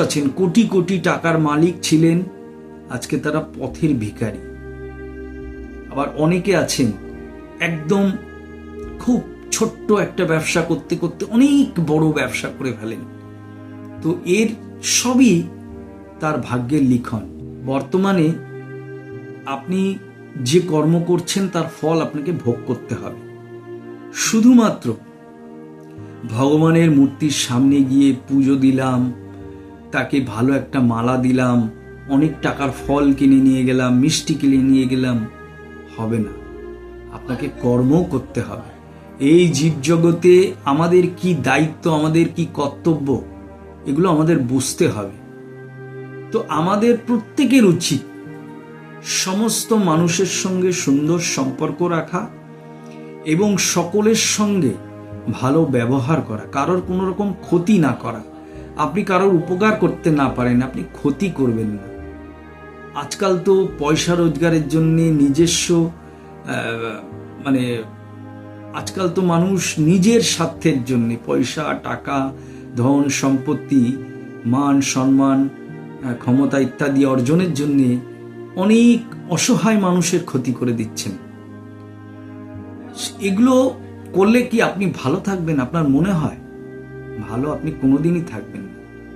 আছেন কোটি কোটি টাকার মালিক ছিলেন, আজকে তারা পথের ভিখারি। আবার অনেকে আছেন একদম খুব ছোট্ট একটা ব্যবসা করতে করতে অনেক বড় ব্যবসা করে ফেলেন। তো এর সবই তার ভাগ্যের লিখন। বর্তমানে আপনি যে কর্ম করছেন তার ফল আপনাকে ভোগ করতে হবে। শুধুমাত্র ভগবানের মূর্তির সামনে গিয়ে পুজো দিলাম, তাকে ভালো একটা মালা দিলাম, অনেক টাকার ফল কিনে নিয়ে গেলাম, মিষ্টি কিনে নিয়ে গেলাম, হবে না। আপনাকে কর্মও করতে হবে। এই জীবজগতে আমাদের কি দায়িত্ব, আমাদের কি কর্তব্য, এগুলো আমাদের বুঝতে হবে। তো আমাদের প্রত্যেকের উচিত সমস্ত মানুষের সঙ্গে সুন্দর সম্পর্ক রাখা এবং সকলের সঙ্গে ভালো ব্যবহার করা, কারোর কোনো রকম ক্ষতি না করা। আপনি কারোর উপকার করতে না পারেন, আপনি ক্ষতি করবেন না। আজকাল তো পয়সা রোজগারের জন্য নিজস্ব আজকাল তো মানুষ নিজের স্বার্থের জন্য পয়সা, টাকা, ধন সম্পত্তি, মান সম্মান, ক্ষমতা ইত্যাদি অর্জনের জন্য অনেক অসহায় মানুষের ক্ষতি করে দিচ্ছেন। এগুলো করলে কি আপনি ভালো থাকবেন? আপনার মনে হয় ভালো আপনি কোনোদিনই থাকবেন না।